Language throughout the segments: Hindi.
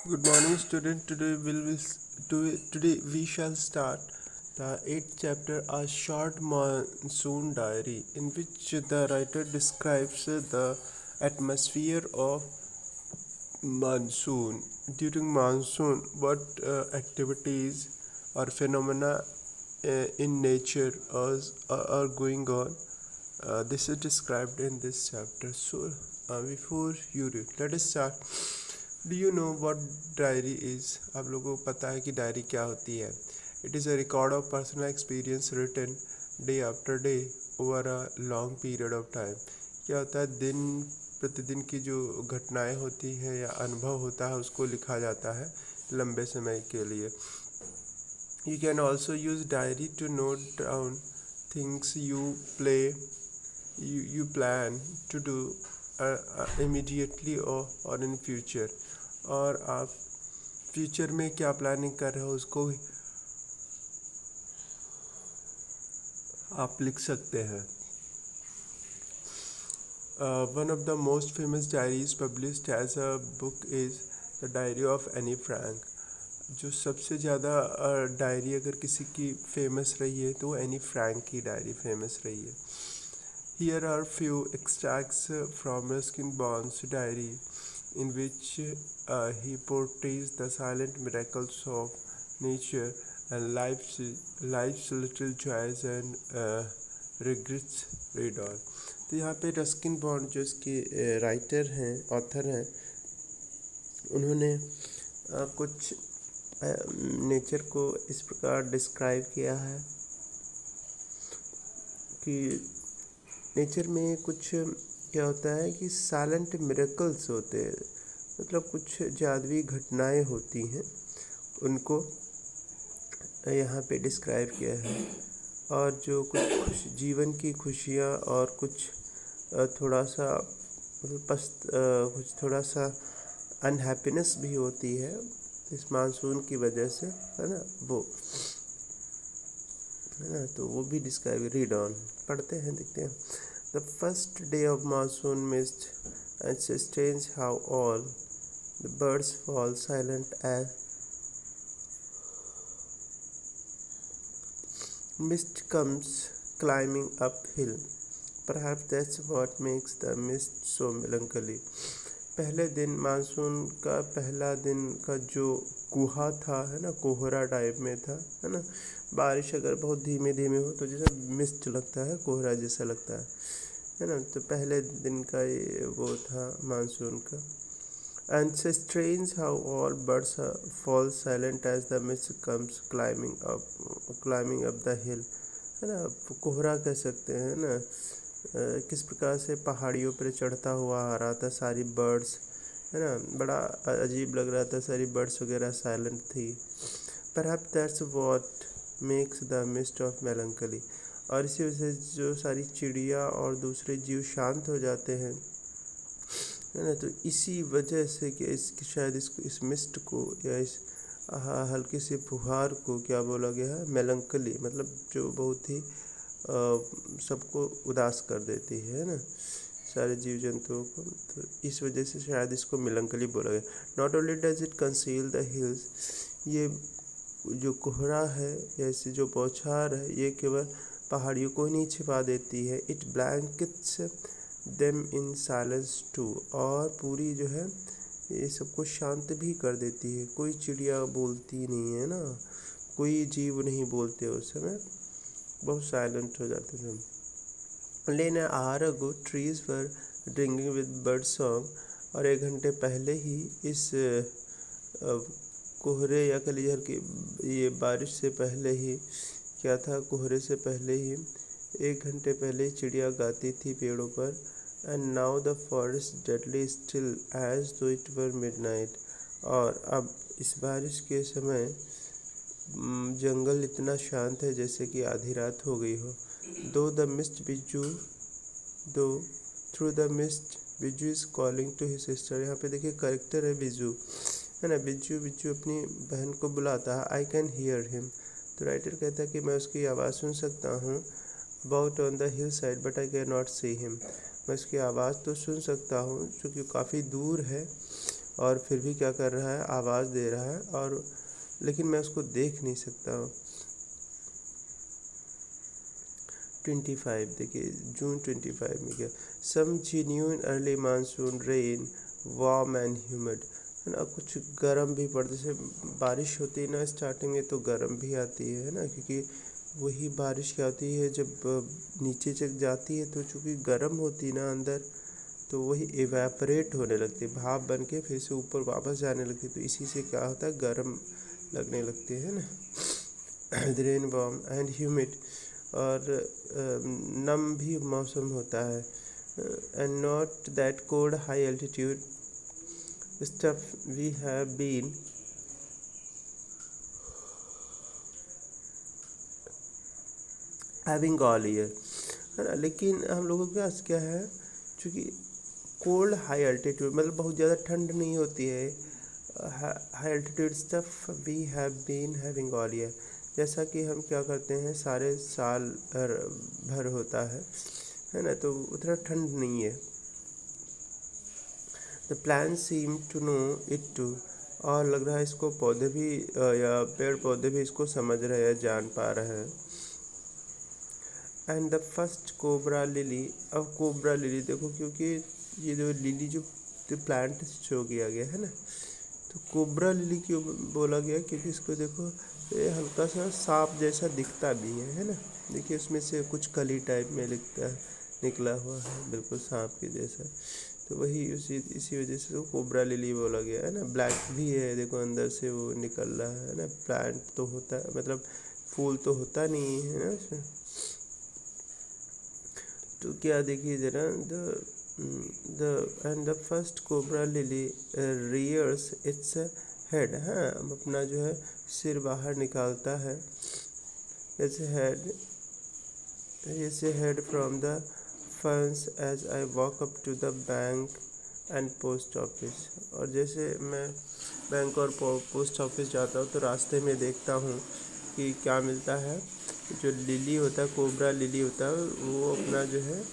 Good morning, student. Today we shall start the eighth chapter, a short monsoon diary, in which the writer describes the atmosphere of monsoon. During monsoon, what activities or phenomena in nature are going on? This is described in this chapter. So, before you read, let us start. Do you know what diary is? आप लोगों को पता है कि डायरी क्या होती है? It is a record of personal experience written day after day over a long period of time. क्या होता है? दिन प्रतिदिन की जो घटनाएं होती हैं या अनुभव होता है उसको लिखा जाता है लंबे समय के लिए. You can also use diary to note down things you plan to do immediately or in future. और आप फ्यूचर में क्या प्लानिंग कर रहे हो उसको भी आप लिख सकते हैं. One of the most famous diaries published as a book is the diary of Anne Frank. जो सबसे ज़्यादा डायरी अगर किसी की फेमस रही है तो एनी फ्रैंक की डायरी फेमस रही है. Here are few extracts from Ruskin Bond's diary, in which he portrays the silent miracles of nature and life's little joys and regrets. Read on. तो यहाँ पे रस्किन बॉन्ड जो इसके राइटर हैं, ऑथर हैं, उन्होंने कुछ नेचर को इस प्रकार डिस्क्राइब किया है कि नेचर में कुछ क्या होता है कि साइलेंट मिरेकल्स होते हैं, मतलब कुछ जादुई घटनाएं होती हैं, उनको यहाँ पे डिस्क्राइब किया है. और जो कुछ जीवन की खुशियाँ और कुछ थोड़ा सा मतलब कुछ थोड़ा सा अनहैप्पीनेस भी होती है इस मानसून की वजह से, है ना, वो है ना, तो वो भी डिस्क्राइब. Read on. पढ़ते हैं, देखते हैं. The first day of monsoon mist, and strange how all the birds fall silent as mist comes climbing uphill. Perhaps that's what makes the mist so melancholy. पहले दिन मानसून का पहला दिन का जो कुहा था, है ना, कोहरा टाइप में था, है ना. बारिश अगर बहुत धीमे धीमे हो तो जैसा मिस्ट लगता है, कोहरा जैसा लगता है ना. तो पहले दिन का ये वो था मानसून का. And so strange how all birds fall silent as the mist comes climbing up the hill, है ना. कोहरा कह सकते हैं ना. किस प्रकार से पहाड़ियों पर चढ़ता हुआ आ रहा था, सारी बर्ड्स, है ना, बड़ा अजीब लग रहा था, सारी बर्ड्स वगैरह साइलेंट थी. Perhaps that's what makes the mist of melancholy. और इसी वजह से जो सारी चिड़िया और दूसरे जीव शांत हो जाते हैं, है ना. तो इसी वजह से कि शायद इसको इस मिस्ट को या इस हल्की सी फुहार को क्या बोला गया है, मेलंकली, मतलब जो बहुत ही सबको उदास कर देती है ना, सारे जीव जंतुओं को. तो इस वजह से शायद इसको मेलंकली बोला गया. Not only does it conceal the hills, ये जो कोहरा है या इससे जो बौछार है ये केवल पहाड़ियों को ही नहीं छिपा देती है. It blankets them in silence too, और पूरी जो है ये सबको शांत भी कर देती है. कोई चिड़िया बोलती नहीं है ना, कोई जीव नहीं बोलते उस समय, बहुत साइलेंट हो जाते थे. Lane hour ago trees were drinking with bird song, और 1 घंटे पहले ही इस कोहरे या कह लीजिए कि ये बारिश से पहले ही क्या था, कोहरे से पहले ही 1 घंटे पहले चिड़िया गाती थी पेड़ों पर. And now the forest deadly still as though it were midnight, और अब इस बारिश के समय जंगल इतना शांत है जैसे कि आधी रात हो गई हो. दो the mist Biju though through the mist Biju is calling to his sister. यहाँ पे देखिए करेक्टर है बिजू, है ना. बिज्जू बिज्जू अपनी बहन को बुलाता है. आई कैन हियर हिम, तो राइटर कहता है कि मैं उसकी आवाज़ सुन सकता हूँ. About on the hill side but I can not see him, मैं उसकी आवाज़ तो सुन सकता हूँ क्योंकि काफ़ी दूर है और फिर भी क्या कर रहा है, आवाज़ दे रहा है, और लेकिन मैं उसको देख नहीं सकता हूँ। 25 देखिए, जून 25 में क्या, सम genuine early monsoon rain warm and humid, है ना, कुछ गर्म भी पड़ता, जैसे बारिश होती है ना स्टार्टिंग में तो गर्म भी आती है ना, क्योंकि वही बारिश क्या होती है जब नीचे तक जाती है तो चूँकि गर्म होती है ना अंदर, तो वही इवेपरेट होने लगती है, भाप बन के फिर से ऊपर वापस जाने लगती है, तो इसी से क्या होता है, गर्म लगने लगती है ना। रेन वार्म एंड ह्यूमिड, और नम भी मौसम होता है, and not that cold high altitude stuff we have been having all year, है ना। लेकिन हम लोगों के पास क्या है, चूँकि कोल्ड हाई एल्टीट्यूड मतलब बहुत ज़्यादा ठंड नहीं होती है, high altitude stuff we have been having all year, जैसा कि हम क्या करते हैं सारे साल भर होता है ना, तो उतना ठंड नहीं है। The plant seem to know it too, और लग रहा है इसको पौधे भी या पेड़ पौधे भी इसको समझ रहे हैं, जान पा रहे हैं। And the first cobra lily, अब कोबरा लिली देखो, क्योंकि ये जो लिली जो प्लांट शो किया गया है ना, तो कोबरा लिली क्यों बोला गया, क्योंकि इसको देखो ये हल्का सा सांप जैसा दिखता भी है ना, देखिए उसमें से कुछ कली टाइप में लिखता है, निकला हुआ है बिल्कुल सांप के जैसा, तो वही इसी वजह से तो कोबरा लिली बोला गया है ना। ब्लैक भी है देखो, अंदर से वो निकल रहा है ना, प्लांट तो होता है मतलब फूल तो होता नहीं है ना उसमें। तो क्या देखिए जरा, the end the first cobra lily rears its head, हाँ अपना जो है सिर बाहर निकालता है, जैसे head from the ferns as I walk up to the bank and post office, और जैसे मैं बैंक और पोस्ट ऑफिस जाता हूँ तो रास्ते में देखता हूँ कि क्या मिलता है, जो लिली होता है, कोबरा लिली होता है, वो अपना जो है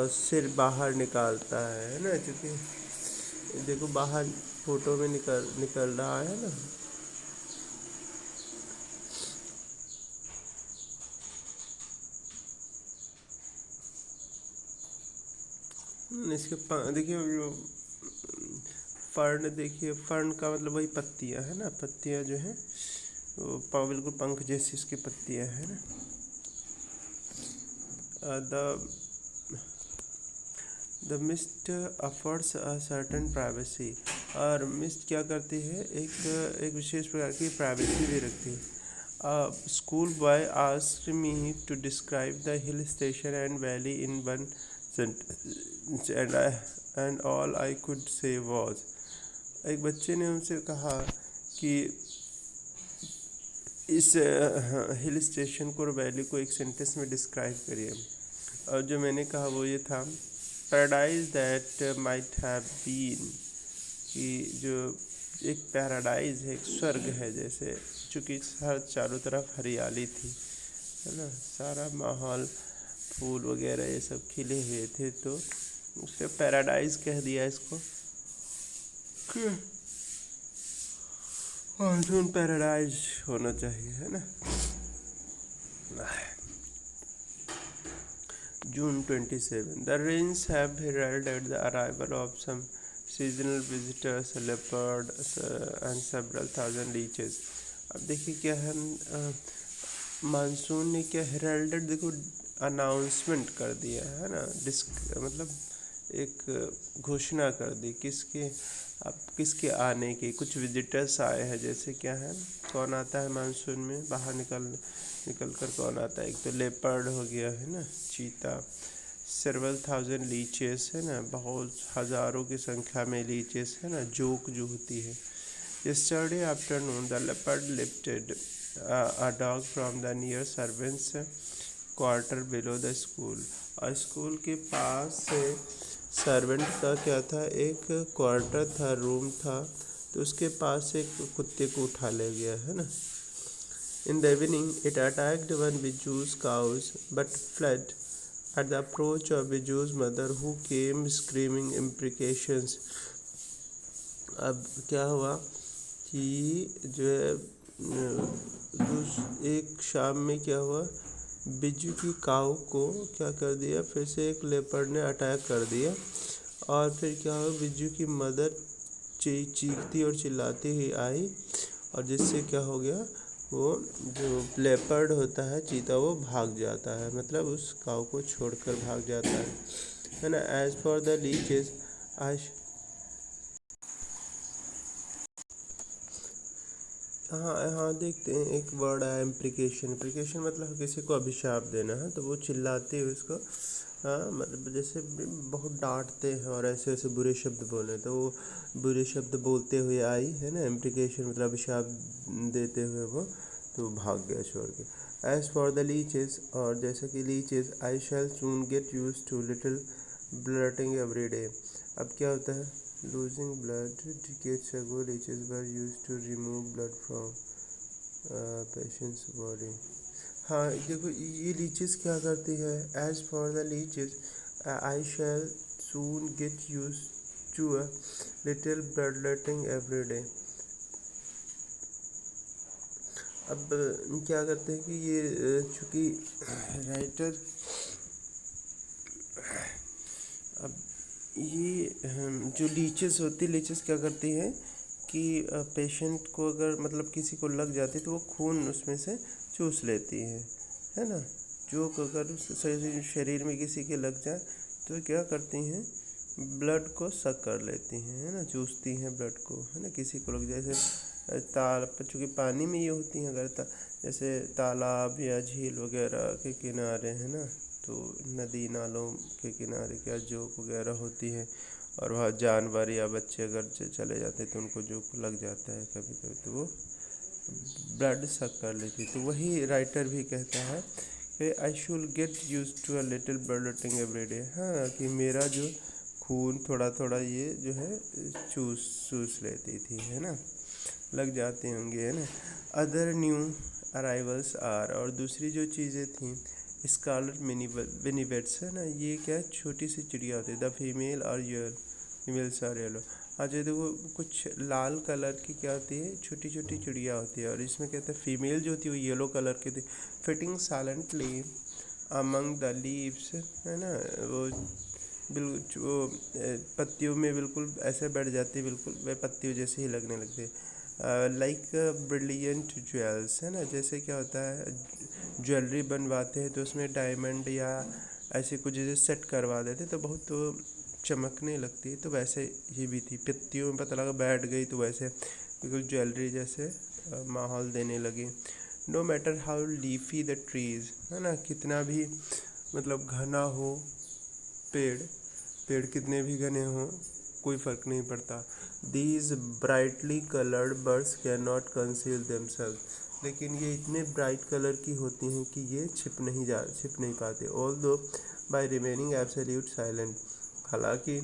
सिर बाहर निकालता है ना, क्योंकि देखो बाहर फोटो में निकल रहा है ना। इसके देखिए जो फर्न, देखिए फर्न का मतलब वही पत्तियां है ना, पत्तियां जो है वो बिल्कुल पंख जैसी इसकी पत्तियां है ना। The the mist affords a certain privacy, और मिस्ट क्या करती है, एक विशेष प्रकार की प्राइवेसी भी रखती है। School boy asked me to describe the hill station and valley in one sentence and all I could say was, एक बच्चे ने उनसे कहा कि इस हिल स्टेशन को और वैली को एक सेंटेंस में डिस्क्राइब करिए, और जो मैंने कहा वो ये था, paradise that might have been, कि जो एक पैराडाइज है, एक स्वर्ग है जैसे, चूँकि हर चारों तरफ हरियाली थी, है ना, सारा माहौल फूल वगैरह ये सब खिले हुए थे, तो उसके पैराडाइज कह दिया इसको, मानसून पैराडाइज होना चाहिए, है ना। June 27, the rains have heralded the arrival of some seasonal visitors, leopards and several thousand leeches। अब देखिए क्या है, मानसून ने क्या हेराल्डेड, देखो अनाउंसमेंट कर दिया है ना, मतलब एक घोषणा कर दी किसके, अब किसके आने की, कुछ विजिटर्स आए हैं, जैसे क्या है, कौन आता है मानसून में बाहर निकल कर कौन आता है, एक तो लेपर्ड हो गया है ना, चीता, सेवरल थाउजेंड लीचेस है ना, बहुत हज़ारों की संख्या में लीचेस है ना, जोक जो होती है। Yesterday afternoon the leopard lifted a dog from the near servants quarter below the school, और स्कूल के पास से सर्वेंट का क्या था, एक क्वार्टर था, रूम था, तो उसके पास से एक कुत्ते को उठा ले गया है ना। In the evening it attacked one Bijju's cows but fled at the approach of Bijju's mother who came screaming imprecations, अब क्या हुआ कि जो है एक शाम में क्या हुआ, बिज्जू की काऊ को क्या कर दिया, फिर से एक लेपर्ड ने अटैक कर दिया। और फिर क्या हुआ, बिज्जू की मदर चीखती और चिल्लाती हुई आई, और जिससे क्या हो गया, वो जो लेपर्ड होता है चीता, वो भाग जाता है, मतलब उस काऊ को छोड़कर भाग जाता है ना। एज फॉर द लीचेस आई, हाँ हाँ देखते हैं, एक वर्ड है इम्प्रिकेशन। इम्प्रिकेशन मतलब किसी को अभिशाप देना है, तो वो चिल्लाते हुए उसको, हाँ मतलब जैसे बहुत डांटते हैं और ऐसे ऐसे बुरे शब्द बोले, तो वो बुरे शब्द बोलते हुए आई है ना। इम्प्रिकेशन मतलब अभिशाप देते हुए वो, तो भाग गया छोड़ के। एज फॉर द लीचेस, और जैसे कि leeches, I shall soon get used to little bloodletting every day. अब क्या होता है, losing blood decades ago leeches were used to remove blood from patient's body। हाँ देखो, ये लीचेस क्या करती है, as for the leeches I shall soon get used to a little blood letting every day. अब क्या करते हैं कि ये चूँकि राइटर, अब ये जो लीचेस होती है, लीचेस क्या करती हैं कि पेशेंट को अगर मतलब किसी को लग जाती है तो वो खून उसमें से चूस लेती है ना। जो अगर शरीर में किसी के लग जाए तो क्या करती हैं, ब्लड को सक कर लेती हैं, है ना, चूसती हैं ब्लड को, है ना, किसी को लग जाए। जैसे चूँकि पानी में ये होती हैं, अगर जैसे तालाब या झील वगैरह के किनारे, है ना, तो नदी नालों के किनारे क्या जोक वगैरह होती है, और वहाँ जानवर या बच्चे अगर चले जाते हैं तो उनको जोक लग जाता है कभी कभी, तो वो ब्लड सक कर लेती। तो वही राइटर भी कहता है कि I should get used to a little blood letting every day, हाँ कि मेरा जो खून थोड़ा थोड़ा ये जो है चूस चूस लेती थी, है ना, लग जाते होंगे, है ना। अदर न्यू अराइवल्स आर, और दूसरी जो चीज़ें थी, स्कारलेट मिनी विनीवेट्स, है ना, ये क्या छोटी सी चिड़िया होती है, द फीमेल और यल फीमेल्स आर येलो। हाँ जो देखो, कुछ लाल कलर की क्या होती है, छोटी छोटी चिड़िया होती है, और इसमें कहते हैं फीमेल जो होती है वो येलो कलर की थी। Fitting silently among the leaves, है ना, वो बिल्कुल वो पत्तियों में बिल्कुल ऐसे बैठ जाती है, बिल्कुल वे पत्तियों जैसे ही लगने लगती है। लाइक ब्रिलियंट ज्वेल्स, है ना, जैसे क्या होता है ज्वेलरी बनवाते हैं तो उसमें डायमंड या ऐसे कुछ जैसे सेट करवा देते तो बहुत तो चमकने लगती है, तो वैसे ये भी थी, पत्तियों में पता लगा बैठ गई तो वैसे बिल्कुल ज्वेलरी जैसे माहौल देने लगी। No matter how leafy the trees, है ना, कितना भी मतलब घना हो पेड़, पेड़ कितने भी घने हों कोई फ़र्क नहीं पड़ता। These brightly coloured birds can not conceal themself, लेकिन ये इतने ब्राइट कलर की होती हैं कि ये छिप नहीं पाते। ऑल दो बाय रिमेनिंग एब्सोल्यूट साइलेंट, हालांकि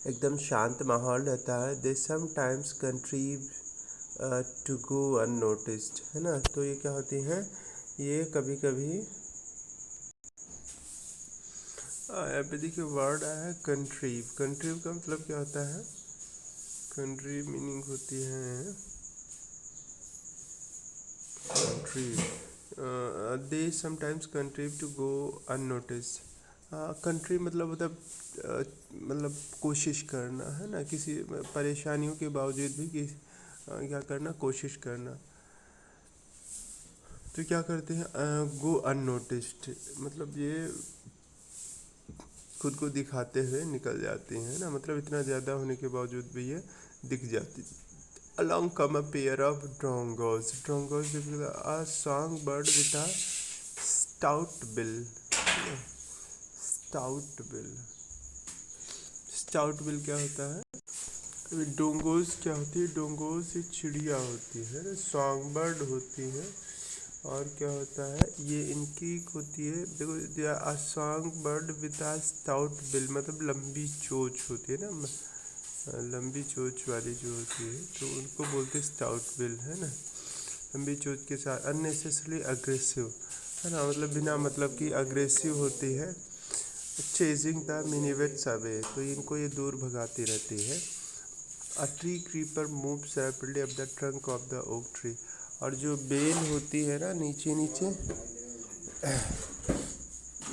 एकदम शांत माहौल रहता है। They sometimes contrive to go unnoticed, है ना, तो ये क्या होती हैं, ये कभी कभी यहाँ पे देखिए वर्ड आया है कंट्रीव। कंट्रीव का मतलब क्या होता है, कंट्रीव मीनिंग होती है contrive, they sometimes contrive to go unnoticed. Contrive मतलब मतलब कोशिश करना, है ना, किसी परेशानियों के बावजूद भी क्या करना, कोशिश करना। तो क्या करते हैं, गो अननोटिस्ड मतलब ये खुद को दिखाते हुए निकल जाती हैं ना, मतलब इतना ज़्यादा होने के बावजूद भी ये दिख जाती। Along come a pair of drongos. Drongos is a songbird with a stout bill. Stout bill. Stout bill क्या होता है, डोंगोज क्या होती है, डोंगोज ये चिड़िया होती है, सॉन्ग बर्ड होती है, और क्या होता है ये इनकी होती है, देखो a song bird with a stout bill, मतलब लंबी चोंच होती है ना, लंबी चोंच वाली जो होती है तो उनको बोलते हैं स्टाउट बिल, है ना, लंबी चोंच के साथ। अननेसेसरली अग्रेसिव, है ना, मतलब बिना मतलब की अग्रेसिव होती है। चेजिंग द मिनिवेट्स अवे, तो इनको ये दूर भगाती रहती है। A tree creeper moves rapidly up the trunk of the oak tree. और जो बेल होती है ना नीचे नीचे,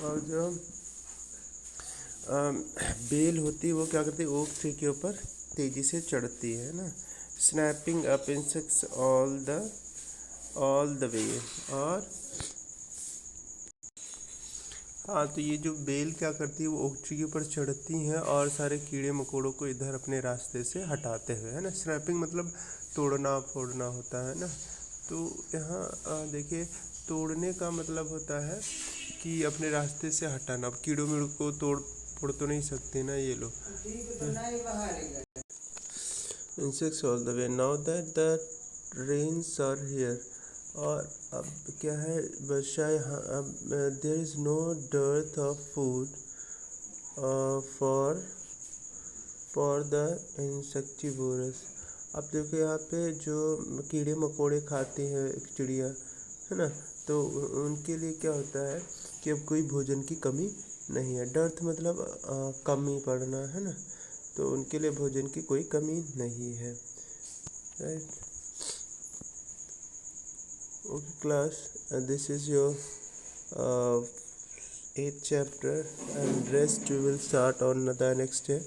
और जो बेल होती है वो क्या करती है, ओक ट्री के ऊपर तेजी से चढ़ती है ना। Snapping up insects all the वे। और हाँ, तो ये जो बेल क्या करती है वो ओक ट्री के ऊपर चढ़ती हैं और सारे कीड़े मकोड़ों को इधर अपने रास्ते से हटाते हुए, है ना। स्नैपिंग मतलब तोड़ना फोड़ना होता है ना। तो यहाँ देखिए, तोड़ने का मतलब होता है कि अपने रास्ते से हटाना। अब कीड़ों मीड़ों को तोड़ फोड़ तो नहीं सकते ना ये लोग। Insects all the way now that the rains are here. और अब क्या है, वर्षा यहाँ, अब there is no dearth of food for the insectivorous. अब देखो यहाँ पे जो कीड़े मकोड़े खाते हैं चिड़िया, है ना, तो उनके लिए क्या होता है कि अब कोई भोजन की कमी नहीं है। डर्थ मतलब कमी पड़ना, है ना। तो उनके लिए भोजन की कोई कमी नहीं है, right. Okay class, this is your 8th chapter, and rest we will start on the next day.